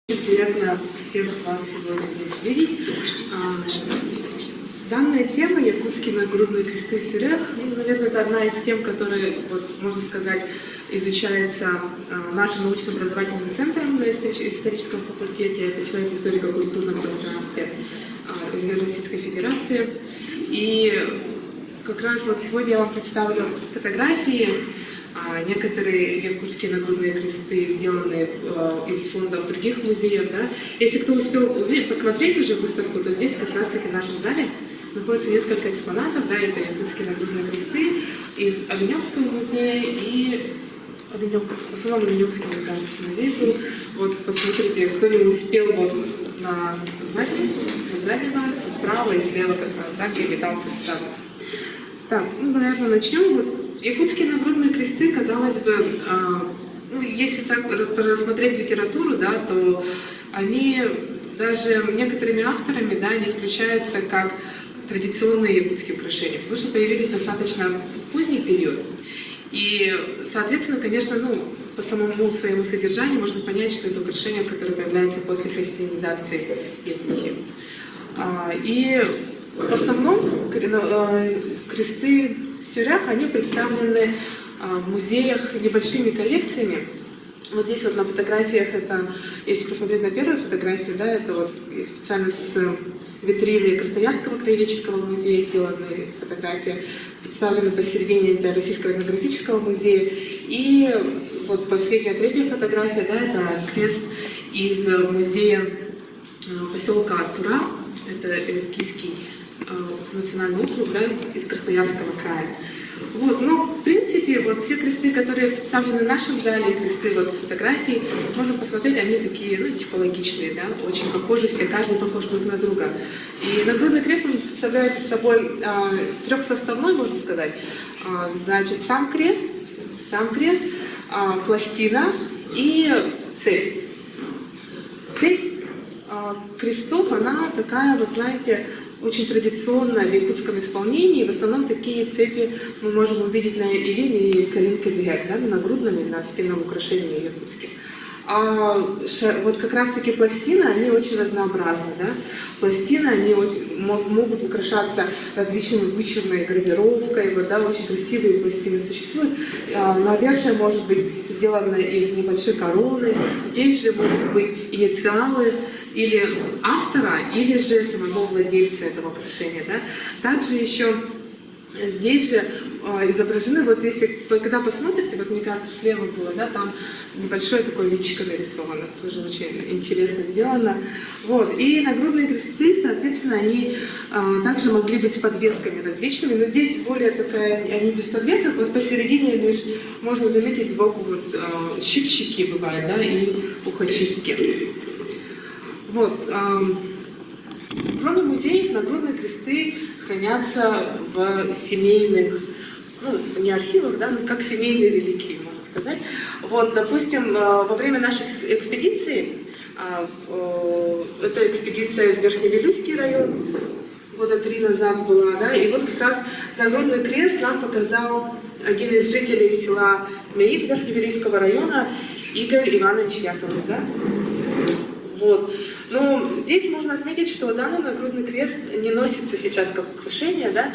Приятно всех вас сегодня здесь видеть. Данная тема «Якутские нагрудные кресты Сюрях», наверное, это одна из тем, которые, можно сказать, изучается нашим научно-образовательным центром на историческом факультете, это человек историко-культурном пространстве Российской Федерации. И как раз сегодня я вам представлю фотографии. Некоторые якутские нагрудные кресты сделаны из фондов других музеев. Да? Если кто успел посмотреть уже выставку, то здесь как раз-таки в нашем зале находится несколько экспонатов. Да? Это якутские нагрудные кресты из Оленевского музея и в основном Оленевский, мне кажется, музей был. Вот посмотрите, кто не успел на сзади вас, справа и слева как раз, да, где там представлен. Так, наверное, начнем. Якутские нагрудные кресты, казалось бы, если так рассмотреть литературу, да, то они даже некоторыми авторами, да, не включаются как традиционные якутские украшения, потому что появились достаточно поздний период. И, соответственно, конечно, по самому своему содержанию можно понять, что это украшения, которые появляются после христианизации эпохи. И в основном кресты Сюрях, они представлены в музеях небольшими коллекциями. Вот здесь на фотографиях, это, если посмотреть на первую фотографию, да, это специально с витрины Красноярского краеведческого музея сделаны фотографии, представлены посередине это Российского этнографического музея. И последняя, третья фотография, да, это крест из музея поселка Тура, это Кийский национальный округ, да, из Красноярского края. В принципе, все кресты, которые представлены в нашем зале, кресты с фотографий, можно посмотреть, они такие, типологичные, да, очень похожи все, каждый похож друг на друга. И нагрудный крест он представляет собой трехсоставной, можно сказать. Значит, сам крест, пластина и цепь. Цепь крестов, она такая, знаете, очень традиционно в якутском исполнении. В основном такие цепи мы можем увидеть на Илине и Калинке-Бегет, да, на нагрудном и на спинном украшении якутских. А как раз-таки пластины, они очень разнообразны. Да? Пластины, они могут украшаться различными вычурной гравировкой, очень красивые пластины существуют. Навершие может быть сделано из небольшой короны. Здесь же могут быть инициалы или автора, или же самого владельца этого украшения. Да? Также еще здесь же изображены, когда посмотрите, мне кажется, слева было, да, там небольшое такое личико нарисовано, тоже очень интересно сделано. И нагрудные кресты, соответственно, они также могли быть с подвесками различными, но здесь более такая, они без подвесок, посередине лишь можно заметить сбоку щипчики бывают, да, и ухочистки. Кроме музеев, нагрудные кресты хранятся в семейных, не архивах, да, но как семейные реликвии, можно сказать. Допустим, во время наших экспедиций, это экспедиция в Верхневилюйский район, года 3 назад была, да, и как раз нагрудный крест нам показал один из жителей села Меид Верхневилюйского района, Игорь Иванович Яковлев, да. Но здесь можно отметить, что данный нагрудный крест не носится сейчас как украшение, да,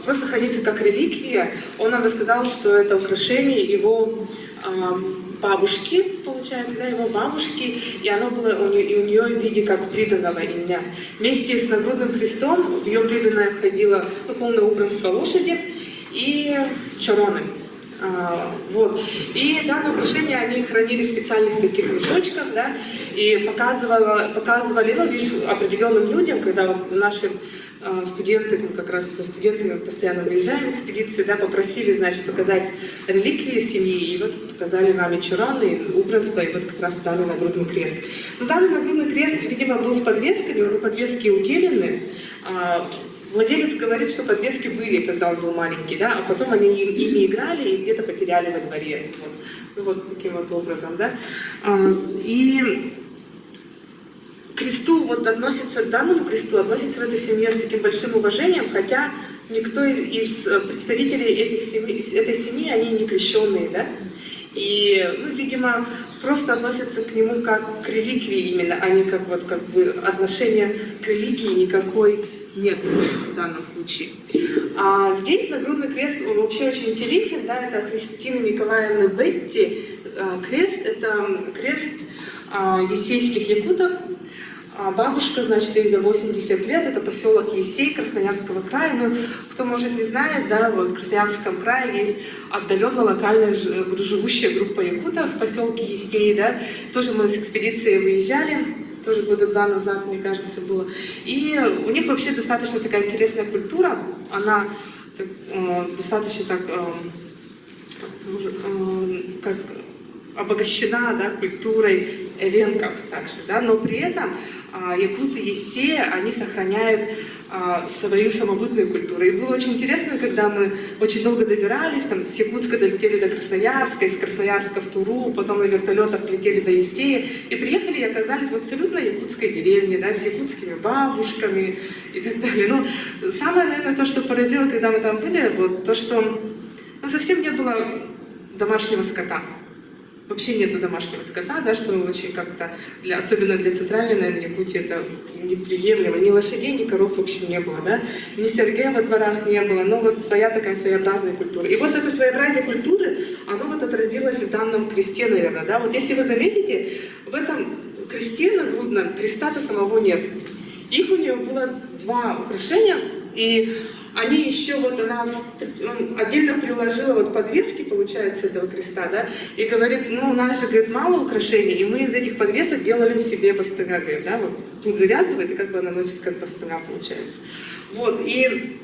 просто хранится как реликвия. Он нам рассказал, что это украшение его бабушки, получается, да, его бабушки, и оно было у нее в виде как приданого имя. Вместе с нагрудным крестом в ее приданое входило полное убранство лошади и чороны. И данное украшение они хранили в специальных таких мешочках, да, и показывали лишь определенным людям, когда наши студенты, как раз со студентами постоянно выезжаем в экспедиции, да, попросили, значит, показать реликвии семьи, и показали нам и чураны, и убранство, и как раз данный нагрудный крест. Но данный нагрудный крест, видимо, был с подвесками, у него подвески утеряны. Владелец говорит, что подвески были, когда он был маленький, да, а потом они ими играли и где-то потеряли во дворе. Таким образом, да. И кресту данному кресту относится в этой семье с таким большим уважением, хотя никто из представителей этой семьи, они не крещенные, да. И, видимо, просто относятся к нему как к реликвии именно, а не как, вот, как бы отношения к религии никакой нет в данном случае. А здесь нагрудный крест вообще очень интересен, да, это Христины Николаевны Бетти. Крест — это крест ессейских якутов. Бабушка, значит, ей за 80 лет, это поселок Ессей Красноярского края. Ну, кто, может, не знает, да, вот в Красноярском крае есть отдаленно локальная живущая группа якутов в поселке Ессей, да. Тоже мы с экспедицией выезжали, тоже года 2 назад, мне кажется, было. И у них вообще достаточно такая интересная культура, она достаточно так, как обогащена, да, культурой эвенков также, да, но при этом якуты Ессея, они сохраняют свою самобытную культуру. И было очень интересно, когда мы очень долго добирались, там, с Якутска долетели до Красноярска, из Красноярска в Туру, потом на вертолетах летели до Ессея, и приехали и оказались в абсолютно якутской деревне, да, с якутскими бабушками и так далее. Но самое, наверное, то, что поразило, когда мы там были, вот то, что совсем не было домашнего скота. Вообще нету домашнего скота, да, что очень как-то, особенно для центральной, наверное, Якутии, это неприемлемо. Ни лошадей, ни коров вообще не было, да, ни сергея во дворах не было, но вот своя такая своеобразная культура. И вот это своеобразие культуры, оно вот отразилось в данном кресте, наверное, да. Вот если вы заметите, в этом кресте нагрудном креста-то самого нет. Их у нее было 2 украшения, и они еще, вот она отдельно приложила вот подвески, получается, этого креста, да, и говорит, ну, у нас же, говорит, мало украшений, и мы из этих подвесок делали себе бастыга, говорит, да, вот тут завязывает, и как бы она носит как бастыга, получается. Вот, и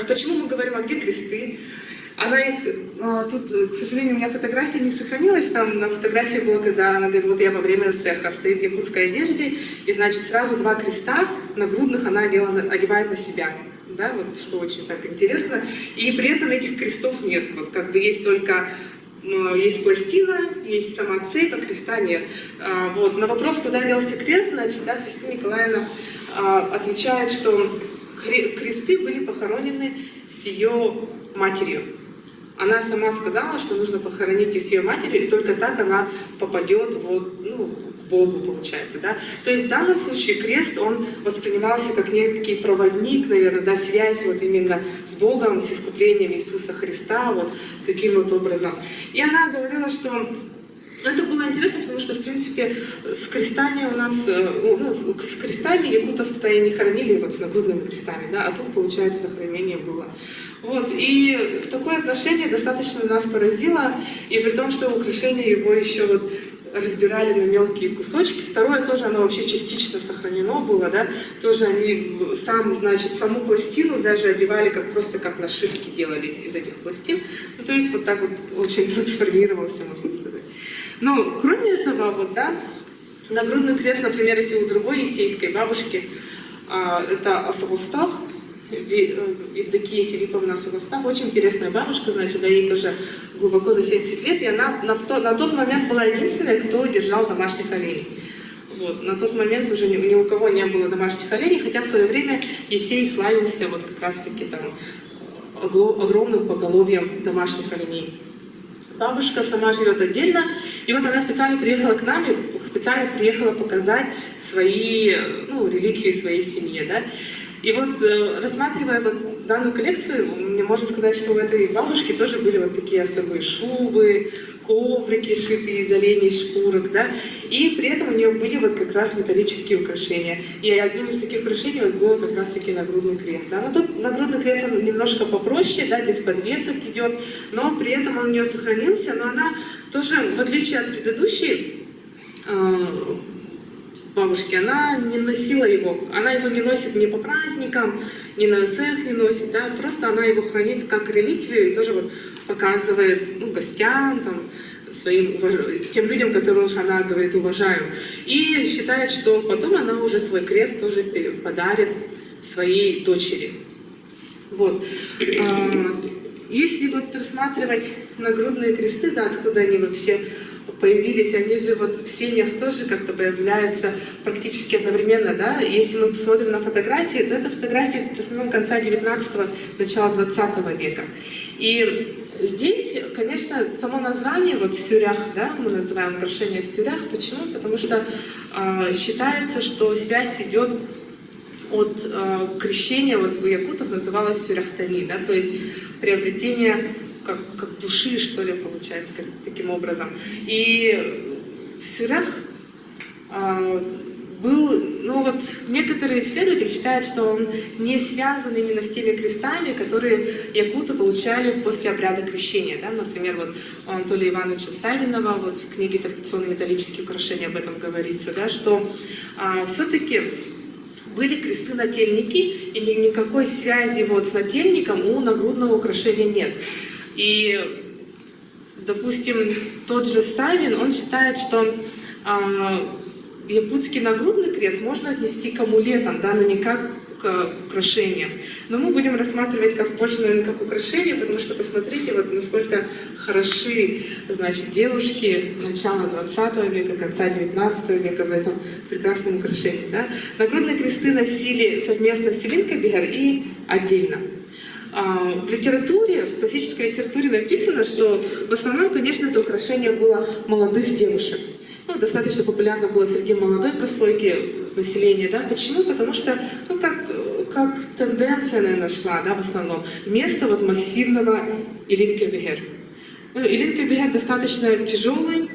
почему мы говорим, а где кресты? Она их, тут, к сожалению, у меня фотография не сохранилась, там на фотографии было, когда она говорит, вот я во время цеха стоит в якутской одежде, и, значит, сразу 2 креста нагрудных она одевает на себя. Да, вот что очень так интересно. И при этом этих крестов нет. Вот как бы есть только есть пластина, есть сама цепь, а креста нет. Вот. На вопрос, куда делся крест, значит, да, Христина Николаевна отвечает, что кресты были похоронены с ее матерью. Она сама сказала, что нужно похоронить ее с ее матерью, и только так она попадет вот, ну, к Богу, получается, да. То есть в данном случае крест, он воспринимался как некий проводник, наверное, да, связь вот именно с Богом, с искуплением Иисуса Христа, вот таким вот образом. И она говорила, что это было интересно, потому что, в принципе, с крестами у нас, ну, с крестами якутов-то и не хоронили вот с нагрудными крестами, да, а тут, получается, захоронение было. Вот, и такое отношение достаточно нас поразило, и при том, что украшение его еще вот разбирали на мелкие кусочки. Второе тоже, оно вообще частично сохранено было, да, тоже они значит, саму пластину даже одевали как просто как нашивки делали из этих пластин, ну, то есть вот так вот очень трансформировался, можно сказать. Но кроме этого, вот, да, нагрудный крест, например, если у другой ессейской бабушки, это Осовостав, Евдокия Филипповна Осовостав, очень интересная бабушка, значит, да, ей тоже глубоко за 70 лет, и она на тот момент была единственной, кто держал домашних оленей. Вот, на тот момент уже ни у кого не было домашних оленей, хотя в свое время Ессей славился вот как раз-таки там огромным поголовьем домашних оленей. Бабушка сама живет отдельно, и вот она специально приехала к нам, и специально приехала показать свои, ну, реликвии своей семье, да. И вот, рассматривая вот данную коллекцию, мне можно сказать, что у этой бабушки тоже были вот такие особые шубы, коврики, шитые из оленей шкурок, да, и при этом у нее были вот как раз металлические украшения. И одним из таких украшений вот был как раз-таки нагрудный крест, да. Но тут нагрудный крест он немножко попроще, да, без подвесок идет, но при этом он у нее сохранился, но она тоже, в отличие от предыдущей бабушки, она не носила его, она его не носит ни по праздникам, ни на цех не носит, да, просто она его хранит как реликвию и тоже вот показывает, ну, гостям, там, тем людям, которых она, говорит, уважаю. И считает, что потом она уже свой крест тоже подарит своей дочери. Вот. Если вот рассматривать нагрудные кресты, да, откуда они вообще появились, они же вот в семьях тоже как-то появляются практически одновременно, да. Если мы посмотрим на фотографии, то это фотографии в основном конца 19-го, начала 20 века. И Здесь, конечно, само название, вот сюрях, да, мы называем украшение сюрях. Почему? Потому что считается, что связь идет от крещения, вот у якутов называлось сюряхтани, да, то есть приобретение как души, что ли, получается, таким образом. И сюрях был, ну вот некоторые исследователи считают, что он не связан именно с теми крестами, которые якуты получали после обряда крещения. Да? Например, вот у Анатолия Ивановича Савинова вот в книге «Традиционные металлические украшения» об этом говорится, да, что все-таки были кресты-нательники, и никакой связи вот с нательником у нагрудного украшения нет. И, допустим, тот же Савин, он считает, что якутский нагрудный крест можно отнести к амулетам, да, но не как к украшениям. Но мы будем рассматривать как больше, наверное, как украшение, потому что посмотрите, вот насколько хороши, значит, девушки начала 20 века, конца 19 века в этом прекрасном украшении. Да? Нагрудные кресты носили совместно с Илинка-Бигар и отдельно. В литературе, в классической литературе написано, что в основном, конечно, это украшение было молодых девушек. Ну, достаточно популярно было среди молодой прослойки населения, да? Почему? Потому что, ну, как тенденция, наверное, шла, да, в основном, вместо вот массивного Илинка-Бигар. Ну, Илинка-Бигар достаточно тяжелый.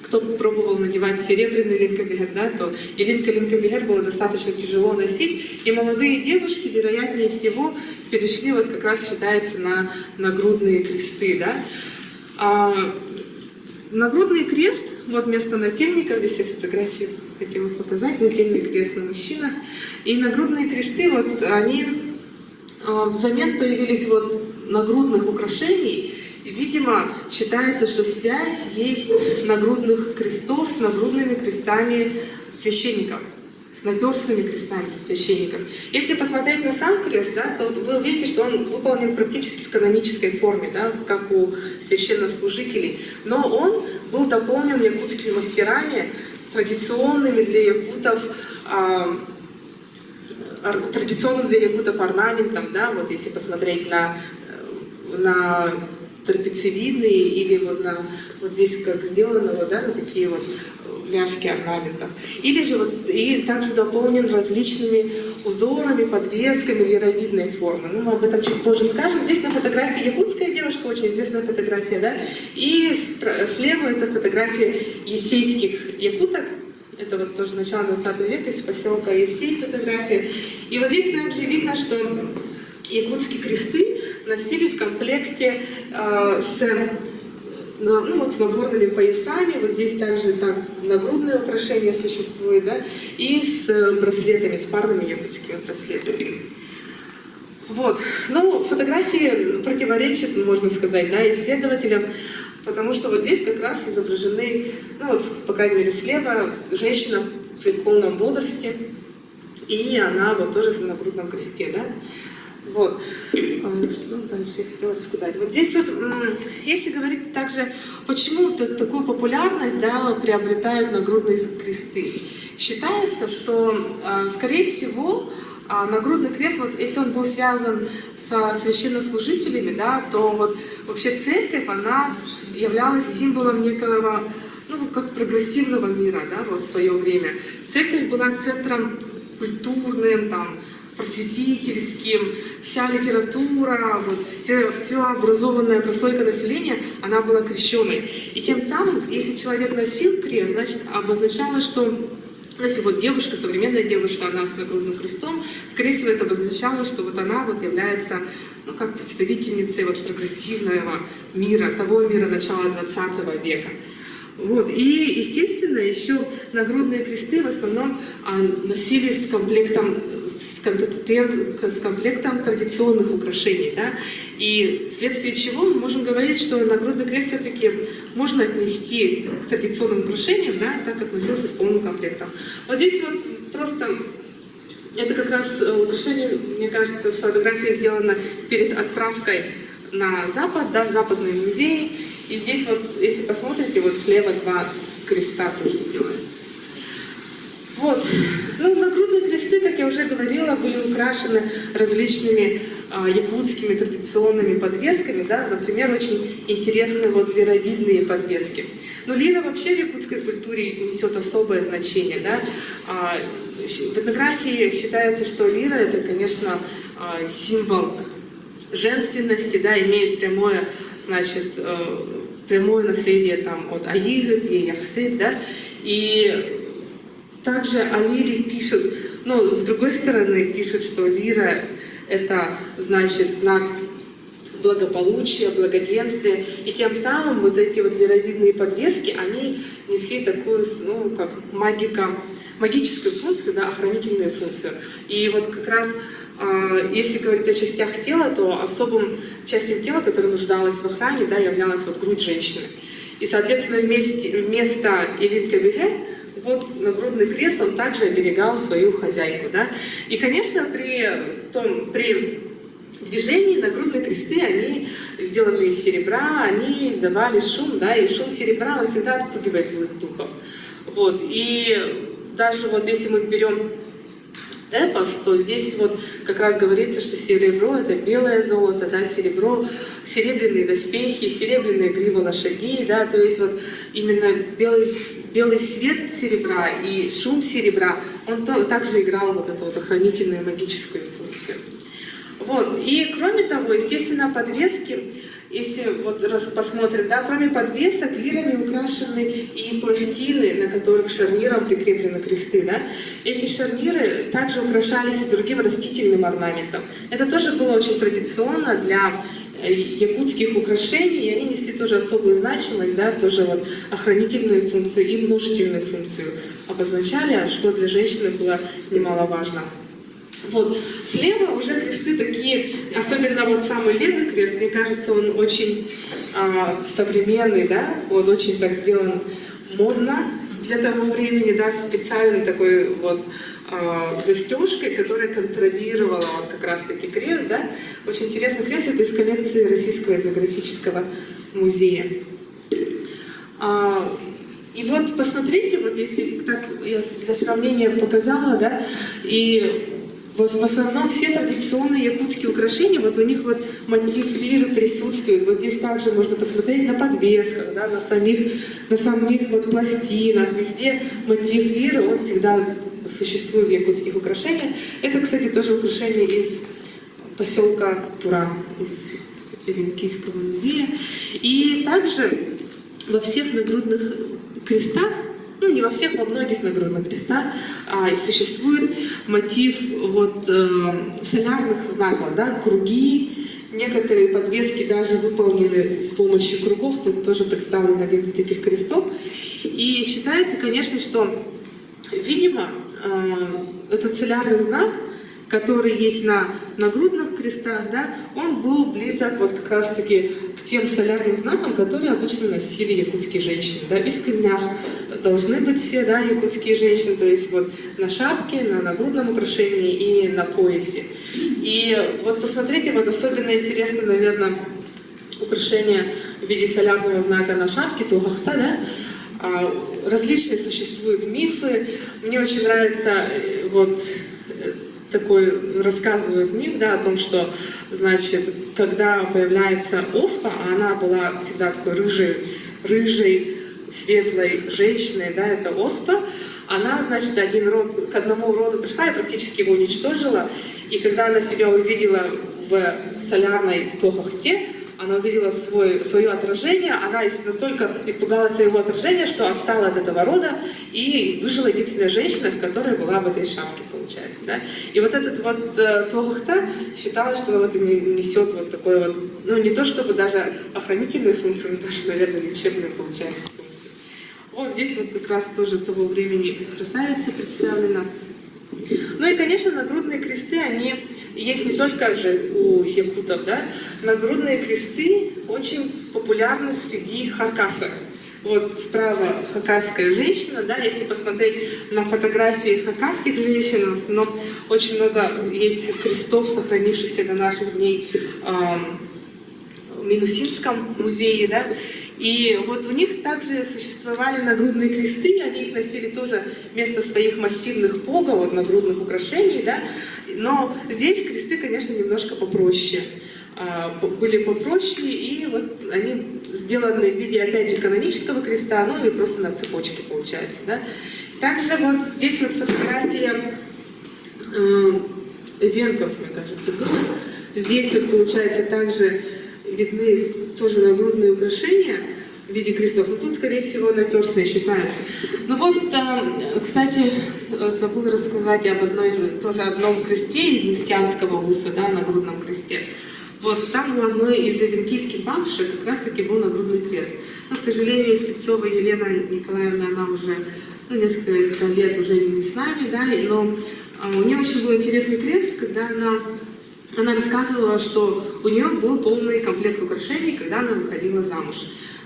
Кто пробовал надевать серебряный Илинка-Бигар, да, то Илинка-Бигар было достаточно тяжело носить, и молодые девушки, вероятнее всего, перешли, вот как раз считается, на нагрудные кресты, да. Нагрудный крест, вот вместо нательника, здесь я фотографию хотела показать, нательный крест на мужчинах, и нагрудные кресты, вот они взамен появились вот нагрудных украшений. Видимо, считается, что связь есть нагрудных крестов с нагрудными крестами священников, с наперстными крестами священников. Если посмотреть на сам крест, да, то вы увидите, что он выполнен практически в канонической форме, да, как у священнослужителей. Но он был дополнен якутскими мастерами, традиционными для якутов, орнаментом, да, вот если посмотреть на трапециевидные или вот здесь как сделано, вот, да, вот такие вот ляжки орнаментов. Или же вот, и также дополнен различными узорами, подвесками лировидной формы. Ну, мы об этом чуть позже скажем. Здесь на фотографии якутская девушка, очень известная фотография, да, и слева это фотография ессейских якуток. Это вот тоже начало 20 века, из поселка Ессей фотография. И вот здесь также видно, что якутские кресты носили в комплекте с наборными поясами. Вот здесь также так нагрудное украшение существует, да, и с браслетами, с парными якутскими браслетами. Вот. Ну, фотографии противоречат, можно сказать, да, исследователям, потому что вот здесь как раз изображены, ну вот, по крайней мере, слева женщина в преклонном возрасте, и она вот тоже в нагрудном кресте, да. Вот. Что дальше я хотела рассказать? Вот здесь вот, если говорить также, почему такую популярность, да, приобретают нагрудные кресты. Считается, что, скорее всего, нагрудный крест, вот если он был связан со священнослужителями, да, то вот вообще церковь, она являлась символом некого, ну, как прогрессивного мира, да, вот в свое время. Церковь была центром культурным, там, просветительским, вся литература, вот все образованная прослойка населения, она была крещенной. И тем самым, если человек носил крест, значит, обозначало, что, если вот девушка, современная девушка, она с нагрудным крестом, скорее всего, это обозначало, что вот она вот является, ну, как представительницей вот прогрессивного мира, того мира начала 20 века. Вот. И, естественно, еще нагрудные кресты в основном носились с комплектом традиционных украшений. Да? И вследствие чего мы можем говорить, что нагрудный крест все-таки можно отнести к традиционным украшениям, да, так как носился с полным комплектом. Вот здесь вот просто это как раз украшение, мне кажется, фотография сделана перед отправкой на Запад, да, в западные музеи. И здесь вот, если посмотрите, вот слева два креста тоже сделаны. Вот. Ну, нагрудные кресты, как я уже говорила, были украшены различными якутскими традиционными подвесками, да, например, очень интересные вот лировидные подвески. Но лира вообще в якутской культуре несет особое значение, да. В этнографии считается, что лира это, конечно, символ женственности, да, имеет прямое, значит, прямое наследие там от Аигыт, Еяхсыт, да, и также о лире пишут, но с другой стороны пишут, что лира это значит знак благополучия, благоденствия, и тем самым вот эти вот лировидные подвески, они несли такую, ну, как магическую функцию, да, охранительную функцию. И вот как раз если говорить о частях тела, то особым частью тела, которая нуждалась в охране, да, являлась вот грудь женщины. И, соответственно, вместо Илин-Кабиге вот нагрудный крест, он также оберегал свою хозяйку. Да? И, конечно, при движении нагрудные кресты, они сделаны из серебра, они издавали шум, да, и шум серебра, он всегда отпугивает злых духов. Вот. И даже вот если мы берем эпос, то здесь вот как раз говорится, что серебро — это белое золото, да, серебро, серебряные доспехи, серебряные гривы лошадей, да, то есть вот именно белый свет серебра и шум серебра, он также играл вот эту вот охранительную магическую функцию. Вот, и кроме того, естественно, подвески, если вот посмотрим, да, кроме подвесок, лирами украшены и пластины, на которых шарниром прикреплены кресты. Да. Эти шарниры также украшались и другим растительным орнаментом. Это тоже было очень традиционно для якутских украшений, и они несли тоже особую значимость, да, тоже вот охранительную функцию и множительную функцию обозначали, что для женщины было немаловажно. Вот. Слева уже кресты такие, особенно вот самый левый крест, мне кажется, он очень современный, да, вот очень так сделан модно для того времени, да, специальной такой вот застежкой, которая контролировала вот как раз-таки крест, да. Очень интересный крест, это из коллекции Российского этнографического музея. И вот посмотрите, вот если так я для сравнения показала, да, и в основном все традиционные якутские украшения, вот у них вот мотив лиры присутствует. Вот здесь также можно посмотреть на подвесках, да, на самих вот пластинах. Везде мотив лиры, он всегда существует в якутских украшениях. Это, кстати, тоже украшение из поселка Тура, из Иринкийского музея. И также во всех нагрудных крестах, ну не во всех, во многих нагрудных крестах существует мотив вот, солярных знаков, да, круги, некоторые подвески даже выполнены с помощью кругов, тут тоже представлен один из таких крестов. И считается, конечно, что, видимо, этот солярный знак, который есть на нагрудных крестах, да, он был близок вот как раз-таки к тем солярным знакам, которые обычно носили якутские женщины. Да. В искреннях должны быть все, да, якутские женщины, то есть вот на шапке, на нагрудном украшении и на поясе. И вот посмотрите, вот особенно интересно, наверное, украшение в виде солярного знака на шапке, тугахта, да. Различные существуют мифы. Мне очень нравится вот такой рассказывает миф, да, о том, что, значит, когда появляется оспа, а она была всегда такой рыжей, светлой женщиной, да, это оспа, она, значит, к одному роду пришла и практически его уничтожила, и когда она себя увидела в солярной тохахте, она увидела свое отражение, она настолько испугалась своего отражения, что отстала от этого рода и выжила единственная женщина, которая была в этой шапке, получается. Да? И вот этот вот тохахта считалось, что вот несет вот такой вот, ну не то чтобы даже охранительную функцию, но даже, наверное, лечебную получается функцию. Вот здесь вот как раз тоже того времени красавица представлена. Ну и, конечно, нагрудные кресты, они есть не только же у якутов, да, нагрудные кресты очень популярны среди хакасок. Вот справа хакасская женщина, да, если посмотреть на фотографии хакасских женщин, в основном очень много есть крестов, сохранившихся до наших дней в Минусинском музее, да, И вот у них также существовали нагрудные кресты, они их носили тоже вместо своих массивных пога, вот нагрудных украшений, да, но здесь кресты, конечно, немножко попроще. Были попроще, и вот они сделаны в виде, опять же, канонического креста, ну и просто на цепочке получается, да. Также вот здесь вот фотография Эвенков, мне кажется, была. Здесь вот получается также видны тоже нагрудные украшения в виде крестов, но тут, скорее всего, наперстные считаются. Ну вот, кстати, забыла рассказать об одном кресте из Евскианского уса, да, нагрудном кресте. Вот там у одной из эвенкийских бабушек как раз-таки был нагрудный крест. Но, к сожалению, Слепцова Елена Николаевна, она уже несколько лет уже не с нами, да, но у нее очень был интересный крест, когда она рассказывала, что у нее был полный комплект украшений, когда она выходила замуж.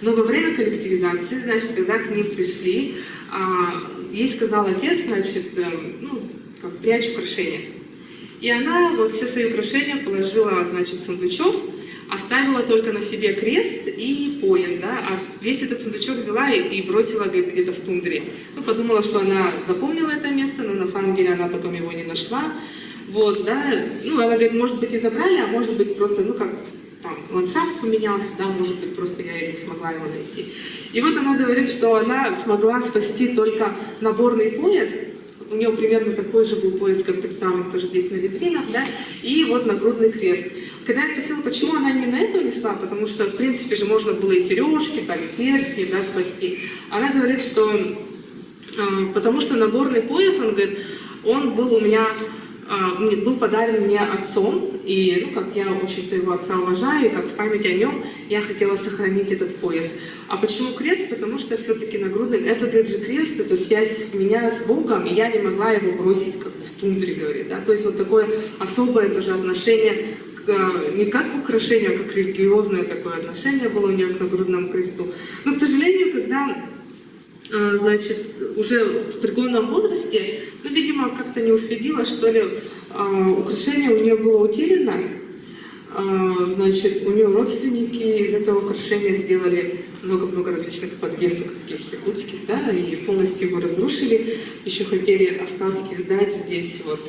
Но во время коллективизации, значит, когда к ним пришли, ей сказал отец, значит, прячь украшения. И она вот все свои украшения положила, значит, в сундучок, оставила только на себе крест и пояс, да, а весь этот сундучок взяла и бросила где-то в тундре. Ну, подумала, что она запомнила это место, но на самом деле она потом его не нашла. Вот, да, ну, она говорит, может быть, и забрали, а может быть, просто, ну, как там, ландшафт поменялся, да, может быть, просто я не смогла его найти. И вот она говорит, что она смогла спасти только наборный пояс. У нее примерно такой же был пояс, как представлен тоже здесь на витринах, да, и вот нагрудный крест. Когда я спросила, почему она именно это несла, потому что, в принципе же, можно было и сережки, там, и перстни, да, спасти. Она говорит, что потому что наборный пояс, он говорит, он был у меня, был подарен мне отцом, и, ну, как я очень своего отца уважаю, и как в память о нем, я хотела сохранить этот пояс. А почему крест? Потому что все-таки нагрудный, это, говорит, же крест, это связь меня с Богом, и я не могла его бросить, как в тундре, говорит, да. То есть вот такое особое тоже отношение, не как к украшению, а как религиозное такое отношение было у нее к нагрудному кресту. Но, к сожалению, когда, значит, уже в преклонном возрасте, ну, видимо, как-то не уследила, что ли, украшение у нее было утеряно. Значит, у нее родственники из этого украшения сделали много-много различных подвесок таких якутских, да, и полностью его разрушили. Еще хотели остатки сдать здесь, вот,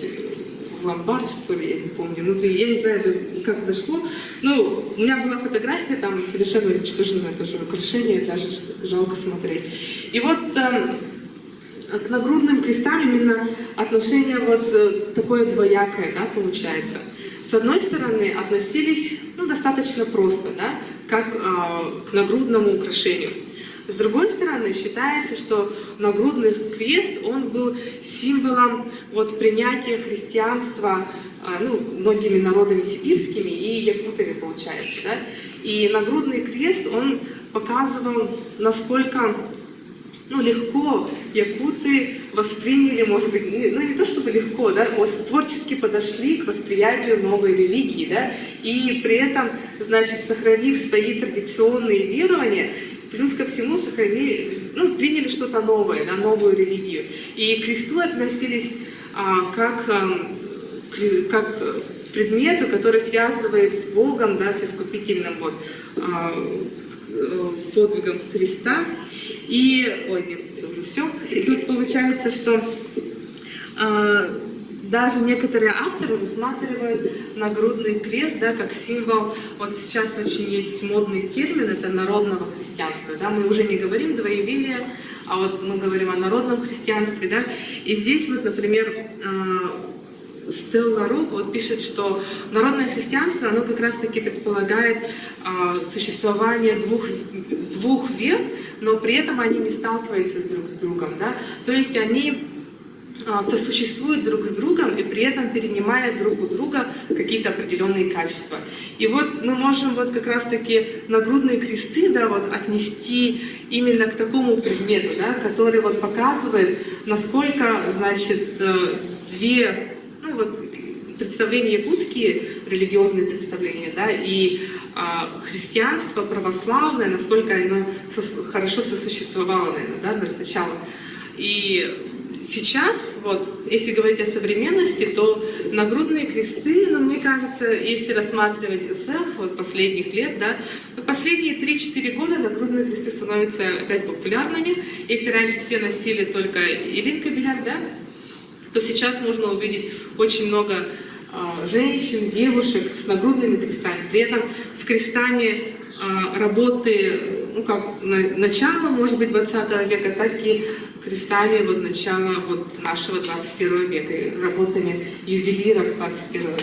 в ломбард, что ли, я не помню. Ну, я не знаю, как дошло. Ну, у меня была фотография, там совершенно уничтоженное тоже украшение, даже жалко смотреть. И вот к нагрудным крестам именно отношение вот такое двоякое, да, получается. С одной стороны, относились, ну, достаточно просто, да, как к нагрудному украшению. С другой стороны, считается, что нагрудный крест, он был символом вот принятия христианства, ну, многими народами сибирскими и якутами, получается, да. И нагрудный крест, он показывал, насколько, ну, легко якуты восприняли, может быть, ну, не то чтобы легко, да, творчески подошли к восприятию новой религии, да, и при этом, значит, сохранив свои традиционные верования, плюс ко всему сохранили, ну, приняли что-то новое, да, новую религию. И к кресту относились как к предмету, который связывает с Богом, да, с искупительным вот, подвигом креста. И, ой, нет, уже все. И тут получается, что даже некоторые авторы рассматривают нагрудный крест, да, как символ, вот сейчас очень есть модный термин, это народного христианства, да, мы уже не говорим двоеверие, а вот мы говорим о народном христианстве, да, и здесь вот, например, Стелла Рок вот пишет, что народное христианство, оно как раз-таки предполагает существование двух вер, но при этом они не сталкиваются друг с другом, да, то есть они сосуществуют друг с другом и при этом перенимая друг у друга какие-то определенные качества. И вот мы можем вот как раз-таки нагрудные кресты, да, вот отнести именно к такому предмету, да, который вот показывает, насколько, значит, две, ну вот, представления якутские, религиозные представления, да, и христианство православное, насколько оно хорошо сосуществовало, наверное, да, сначала. И сейчас, вот, если говорить о современности, то нагрудные кресты, ну, мне кажется, если рассматривать СЭХ вот, последних лет, да, последние 3-4 года нагрудные кресты становятся опять популярными. Если раньше все носили только илинкабелят, да, то сейчас можно увидеть очень много женщин, девушек с нагрудными крестами. При этом с крестами работы, ну, как начала, может быть, 20 века, так и крестами вот начала вот нашего 21 века, работами ювелиров 21 века.